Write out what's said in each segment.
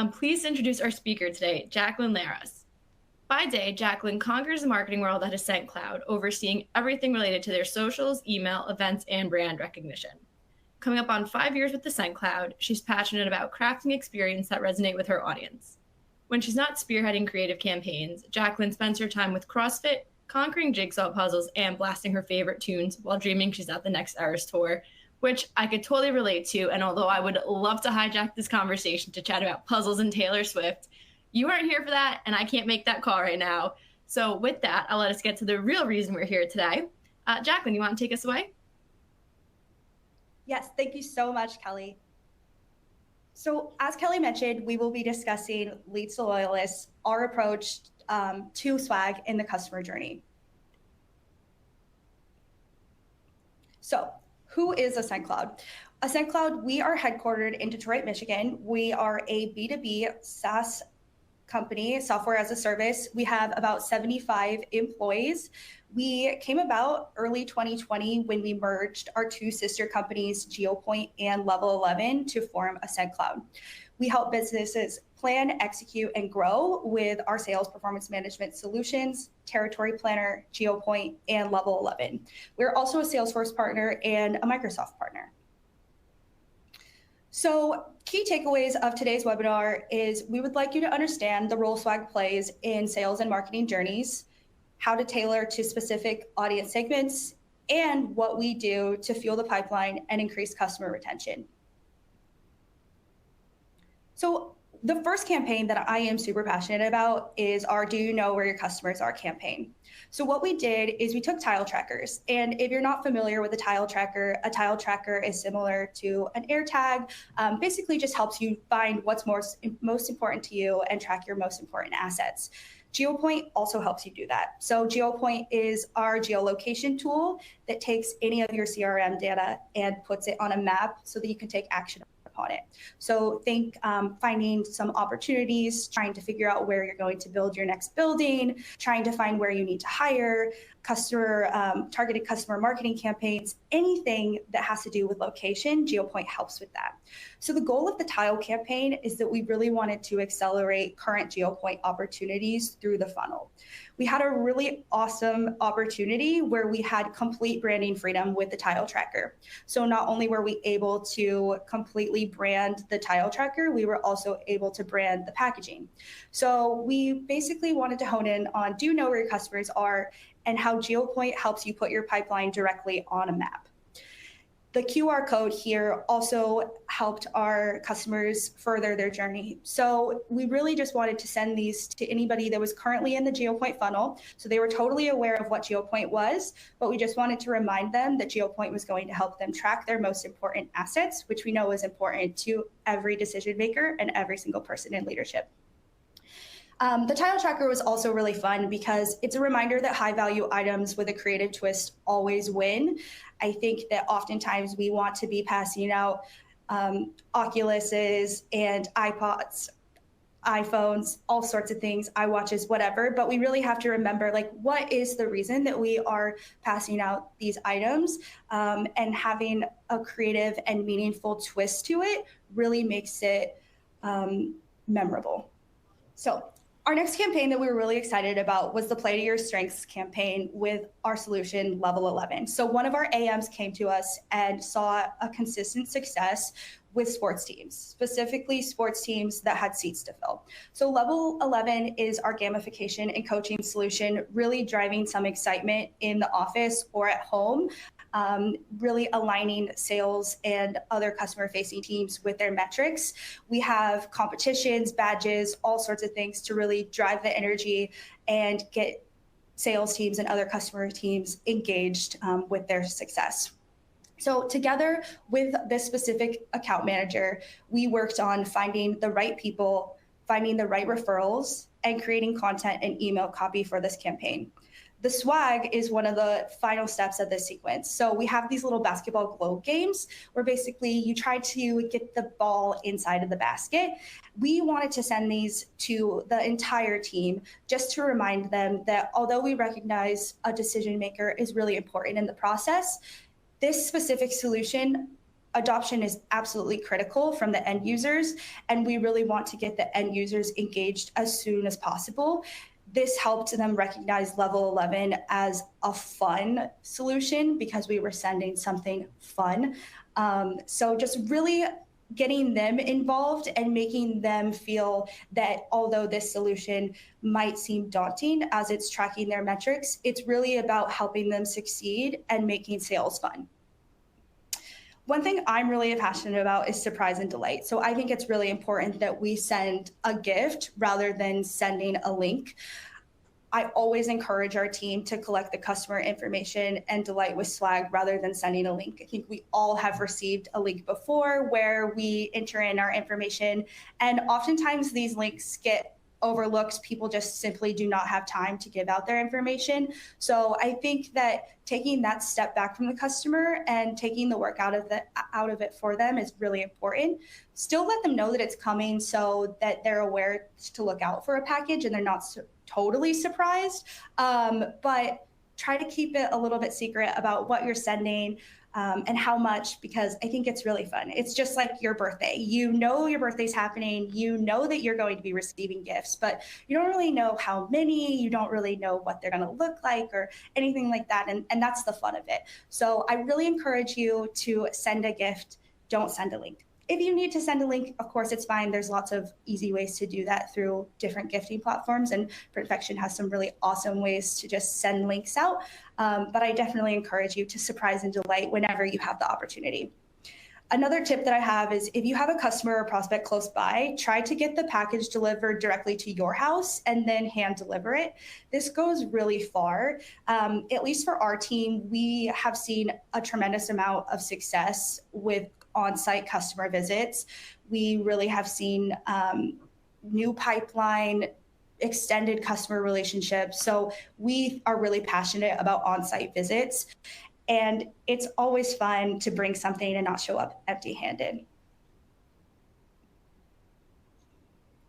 I'm pleased to introduce our speaker today, Jacqueline Leras. By day, Jacqueline conquers the marketing world at Ascent Cloud, overseeing everything related to their socials, email, events, and brand recognition. Coming up on 5 years with Ascent Cloud, she's passionate about crafting experiences that resonate with her audience. When she's not spearheading creative campaigns, Jacqueline spends her time with CrossFit, conquering jigsaw puzzles, and blasting her favorite tunes while dreaming she's at the next Eras tour, which I could totally relate to. And although I would love to hijack this conversation to chat about puzzles and Taylor Swift, you aren't here for that, and I can't make that call right now. So with that, I'll let us get to the real reason we're here today. Jacqueline, you want to take us away? Yes, thank you so much, Kelly. So as Kelly mentioned, we will be discussing Leads to Loyalists, our approach to swag in the customer journey. So who is Ascent Cloud? Ascent Cloud, we are headquartered in Detroit, Michigan. We are a B2B SaaS company, software as a service. We have about 75 employees. We came about early 2020 when we merged our two sister companies, GeoPoint and Level 11, to form Ascent Cloud. We help businesses plan, execute, and grow with our sales performance management solutions, Territory Planner, GeoPoint, and Level 11. We're also a Salesforce partner and a Microsoft partner. So key takeaways of today's webinar is we would like you to understand the role swag plays in sales and marketing journeys, how to tailor to specific audience segments, and what we do to fuel the pipeline and increase customer retention. So the first campaign that I am super passionate about is our Do You Know Where Your Customers Are campaign. So what we did is we took tile trackers. And if you're not familiar with a tile tracker is similar to an air tag. Basically just helps you find what's most important to you and track your most important assets. GeoPoint also helps you do that. So GeoPoint is our geolocation tool that takes any of your CRM data and puts it on a map so that you can take action upon it. So think finding some opportunities, trying to figure out where you're going to build your next building, trying to find where you need to hire, targeted customer marketing campaigns, anything that has to do with location, GeoPoint helps with that. So the goal of the tile campaign is that we really wanted to accelerate current GeoPoint opportunities through the funnel. We had a really awesome opportunity where we had complete branding freedom with the tile tracker. So not only were we able to completely brand the tile tracker, we were also able to brand the packaging. So we basically wanted to hone in on do you know where your customers are and how GeoPoint helps you put your pipeline directly on a map. The QR code here also helped our customers further their journey. So we really just wanted to send these to anybody that was currently in the GeoPoint funnel. So they were totally aware of what GeoPoint was, but we just wanted to remind them that GeoPoint was going to help them track their most important assets, which we know is important to every decision maker and every single person in leadership. The tile tracker was also really fun because it's a reminder that high value items with a creative twist always win. I think that oftentimes we want to be passing out Oculuses and iPods, iPhones, all sorts of things, iWatches, whatever, but we really have to remember, like, what is the reason that we are passing out these items, and having a creative and meaningful twist to it really makes it memorable. So our next campaign that we were really excited about was the Play to Your Strengths campaign with our solution Level 11. So one of our AMs came to us and saw a consistent success with sports teams, specifically sports teams that had seats to fill. So Level 11 is our gamification and coaching solution, really driving some excitement in the office or at home, really aligning sales and other customer-facing teams with their metrics. We have competitions, badges, all sorts of things to really drive the energy and get sales teams and other customer teams engaged with their success. So together with this specific account manager, we worked on finding the right people, finding the right referrals, and creating content and email copy for this campaign. The swag is one of the final steps of this sequence. So we have these little basketball globe games where basically you try to get the ball inside of the basket. We wanted to send these to the entire team just to remind them that although we recognize a decision maker is really important in the process, this specific solution adoption is absolutely critical from the end users, and we really want to get the end users engaged as soon as possible. This helped them recognize level 11 as a fun solution because we were sending something fun. So just really getting them involved and making them feel that although this solution might seem daunting as it's tracking their metrics, it's really about helping them succeed and making sales fun. One thing I'm really passionate about is surprise and delight. So I think it's really important that we send a gift rather than sending a link. I always encourage our team to collect the customer information and delight with swag rather than sending a link. I think we all have received a link before where we enter in our information, and oftentimes these links get overlooked. People just simply do not have time to give out their information. So I think that taking that step back from the customer and taking the work out of it for them is really important. Still let them know that it's coming so that they're aware to look out for a package and they're not totally surprised, but try to keep it a little bit secret about what you're sending and how much, because I think it's really fun. It's just like your birthday. You know your birthday's happening. You know that you're going to be receiving gifts, but you don't really know how many. You don't really know what they're going to look like or anything like that. And that's the fun of it. So I really encourage you to send a gift. Don't send a link. If you need to send a link, of course, it's fine. There's lots of easy ways to do that through different gifting platforms, and Printfection has some really awesome ways to just send links out. But I definitely encourage you to surprise and delight whenever you have the opportunity. Another tip that I have is if you have a customer or prospect close by, try to get the package delivered directly to your house and then hand deliver it. This goes really far. At least for our team, we have seen a tremendous amount of success with on-site customer visits. We really have seen new pipeline, extended customer relationships. So we are really passionate about on-site visits. And it's always fun to bring something and not show up empty-handed.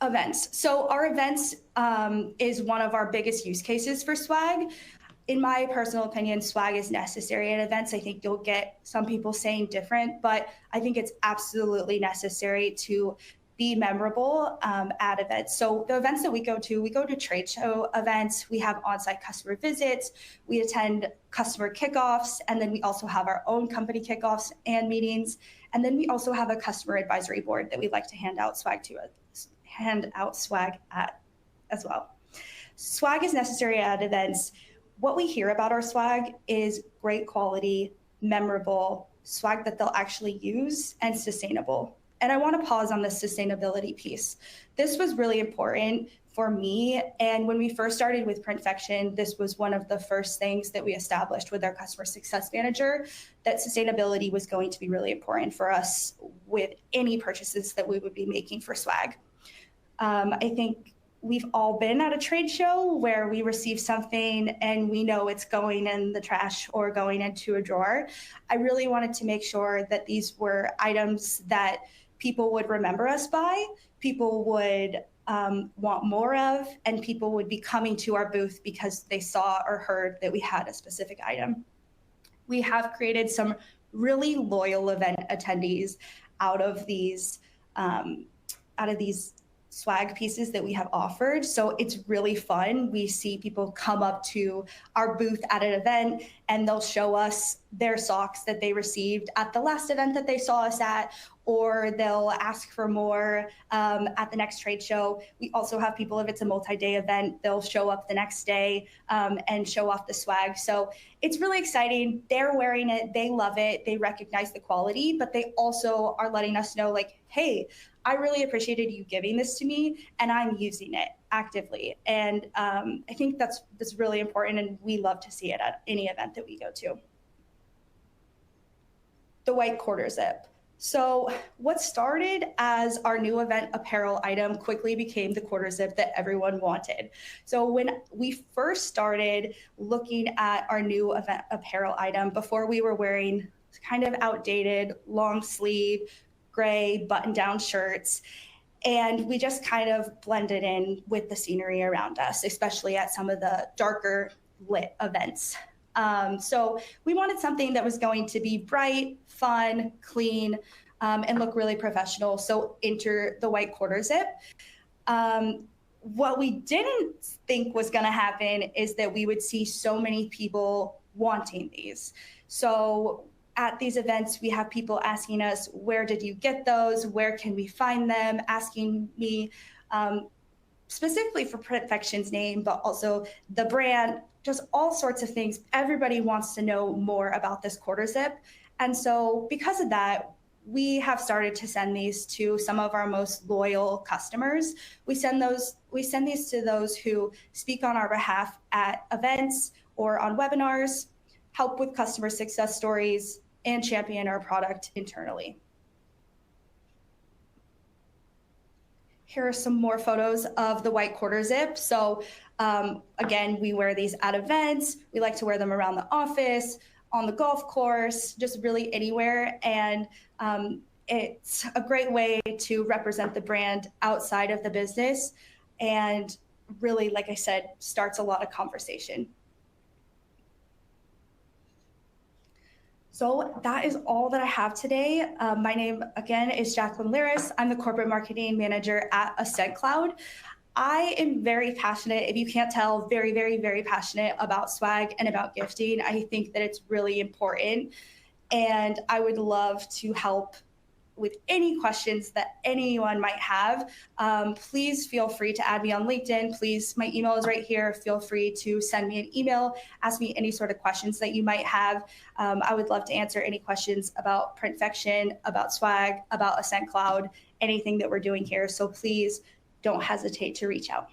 Events. So our events is one of our biggest use cases for swag. In my personal opinion, swag is necessary at events. I think you'll get some people saying different, but I think it's absolutely necessary to be memorable at events. So the events that we go to trade show events, we have on-site customer visits, we attend customer kickoffs, and then we also have our own company kickoffs and meetings. And then we also have a customer advisory board that we like to hand out swag at as well. Swag is necessary at events. What we hear about our swag is great quality, memorable, swag that they'll actually use, and sustainable. And I want to pause on the sustainability piece. This was really important for me. And when we first started with Printfection, this was one of the first things that we established with our customer success manager, that sustainability was going to be really important for us with any purchases that we would be making for swag. I think we've all been at a trade show where we receive something and we know it's going in the trash or going into a drawer. I really wanted to make sure that these were items that people would remember us by, people would want more of, and people would be coming to our booth because they saw or heard that we had a specific item. We have created some really loyal event attendees out of these swag pieces that we have offered. So it's really fun. We see people come up to our booth at an event and they'll show us their socks that they received at the last event that they saw us at, or they'll ask for more at the next trade show. We also have people, if it's a multi-day event, they'll show up the next day and show off the swag. So it's really exciting. They're wearing it, they love it, they recognize the quality, but they also are letting us know, like, hey, I really appreciated you giving this to me and I'm using it actively. And I think that's really important, and we love to see it at any event that we go to. The white quarter zip. So what started as our new event apparel item quickly became the quarter zip that everyone wanted. So when we first started looking at our new event apparel item, before we were wearing kind of outdated long sleeve, gray button-down shirts, and we just kind of blended in with the scenery around us, especially at some of the darker lit events. So we wanted something that was going to be bright, fun, clean, and look really professional. So enter the white quarter zip. What we didn't think was going to happen is that we would see so many people wanting these. So at these events, we have people asking us, where did you get those? Where can we find them? Asking me specifically for Printfection's name, but also the brand, just all sorts of things. Everybody wants to know more about this quarter zip. And so because of that, we have started to send these to some of our most loyal customers. We send these to those who speak on our behalf at events or on webinars, help with customer success stories, and champion our product internally. Here are some more photos of the white quarter zip. So again, we wear these at events. We like to wear them around the office, on the golf course, just really anywhere. And it's a great way to represent the brand outside of the business. And really, like I said, starts a lot of conversation. So that is all that I have today. My name, again, is Jacqueline Leras. I'm the Corporate Marketing Manager at Ascent Cloud. I am very passionate, if you can't tell, very, very, very passionate about swag and about gifting. I think that it's really important. And I would love to help with any questions that anyone might have. Please feel free to add me on LinkedIn. Please, my email is right here. Feel free to send me an email, ask me any sort of questions that you might have. I would love to answer any questions about Printfection, about swag, about Ascent Cloud, anything that we're doing here. So please don't hesitate to reach out.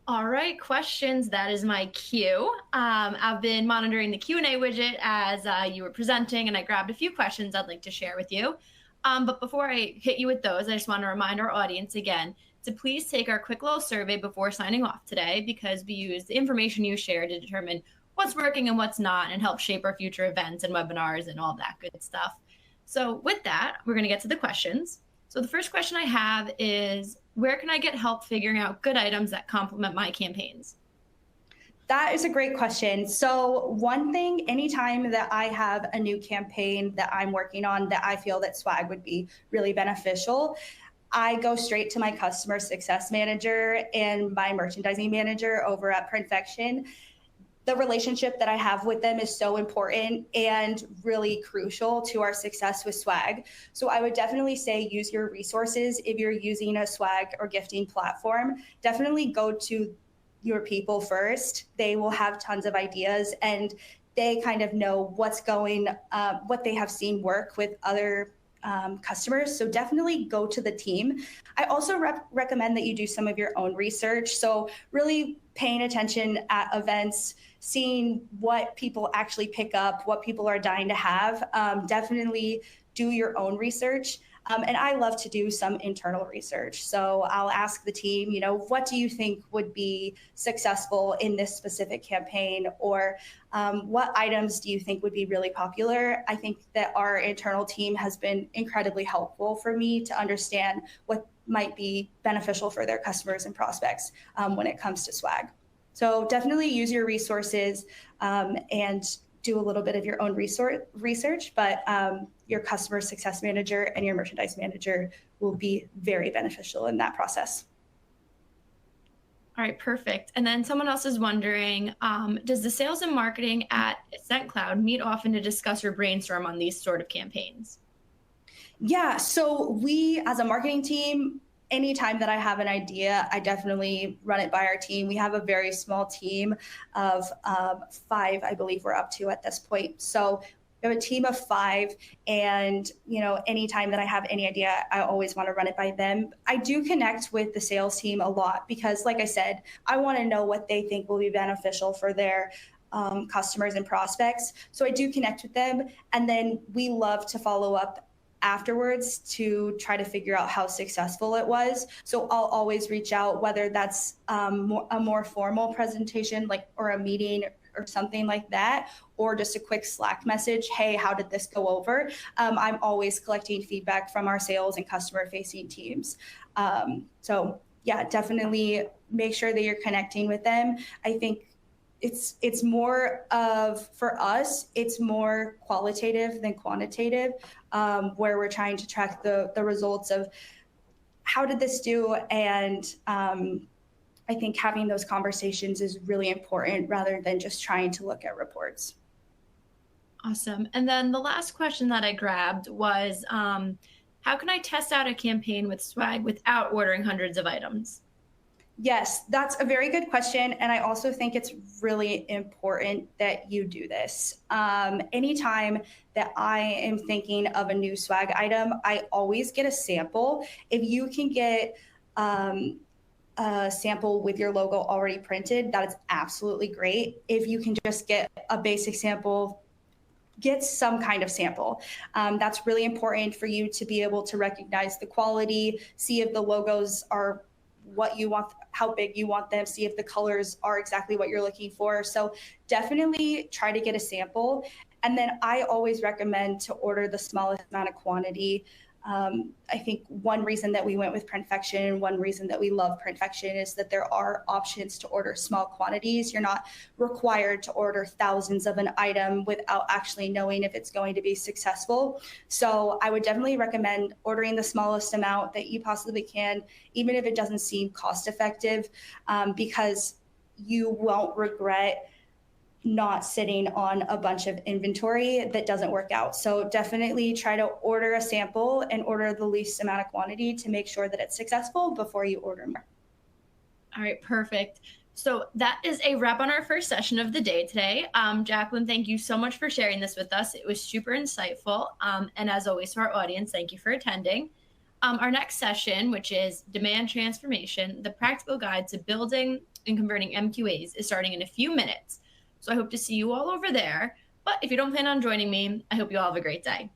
All right, questions. That is my cue. I've been monitoring the Q&A widget as you were presenting, and I grabbed a few questions I'd like to share with you. But before I hit you with those, I just want to remind our audience again to please take our quick little survey before signing off today, because we use the information you share to determine what's working and what's not, and help shape our future events and webinars and all that good stuff. So with that, we're going to get to the questions. So the first question I have is, where can I get help figuring out good items that complement my campaigns? That is a great question. So one thing, anytime that I have a new campaign that I'm working on that I feel that swag would be really beneficial, I go straight to my customer success manager and my merchandising manager over at Printfection. The relationship that I have with them is so important and really crucial to our success with swag. So I would definitely say use your resources. If you're using a swag or gifting platform, definitely go to your people first. They will have tons of ideas, and they kind of know what's going, what they have seen work with other customers. So definitely go to the team. I also recommend that you do some of your own research. So really paying attention at events, seeing what people actually pick up, what people are dying to have. Definitely do your own research. And I love to do some internal research. So I'll ask the team, what do you think would be successful in this specific campaign? Or what items do you think would be really popular? I think that our internal team has been incredibly helpful for me to understand what might be beneficial for their customers and prospects when it comes to swag. So definitely use your resources and do a little bit of your own research, but your customer success manager and your merchandise manager will be very beneficial in that process. All right, perfect. And then someone else is wondering, does the sales and marketing at Ascent Cloud meet often to discuss or brainstorm on these sort of campaigns? Yeah, so we as a marketing team, anytime that I have an idea, I definitely run it by our team. We have a very small team of 5, I believe we're up to at this point. So we have a team of 5, and anytime that I have any idea, I always want to run it by them. I do connect with the sales team a lot because, like I said, I want to know what they think will be beneficial for their customers and prospects. So I do connect with them, and then we love to follow up afterwards to try to figure out how successful it was. So I'll always reach out, whether that's a more formal presentation, or a meeting or something like that, or just a quick Slack message. Hey, how did this go over? I'm always collecting feedback from our sales and customer facing teams. So yeah, definitely make sure that you're connecting with them. I think it's more of, for us, it's more qualitative than quantitative, where we're trying to track the results of how did this do, and I think having those conversations is really important rather than just trying to look at reports. Awesome. And then the last question that I grabbed was, how can I test out a campaign with swag without ordering hundreds of items? Yes, that's a very good question. And I also think it's really important that you do this. Anytime that I am thinking of a new swag item, I always get a sample. If you can get a sample with your logo already printed, that is absolutely great. If you can just get a basic sample, get some kind of sample. That's really important for you to be able to recognize the quality, see if the logos are what you want, how big you want them, see if the colors are exactly what you're looking for. So definitely try to get a sample. And then I always recommend to order the smallest amount of quantity. I think one reason that we went with Printfection and one reason that we love Printfection is that there are options to order small quantities. You're not required to order thousands of an item without actually knowing if it's going to be successful. So I would definitely recommend ordering the smallest amount that you possibly can, even if it doesn't seem cost effective, because you won't regret not sitting on a bunch of inventory that doesn't work out. So definitely try to order a sample and order the least amount of quantity to make sure that it's successful before you order more. All right, perfect. So that is a wrap on our first session of the day today. Jacqueline, thank you so much for sharing this with us. It was super insightful. And as always, to our audience, thank you for attending. Our next session, which is Demand Transformation, the practical guide to building and converting MQAs, is starting in a few minutes. So I hope to see you all over there. But if you don't plan on joining me, I hope you all have a great day.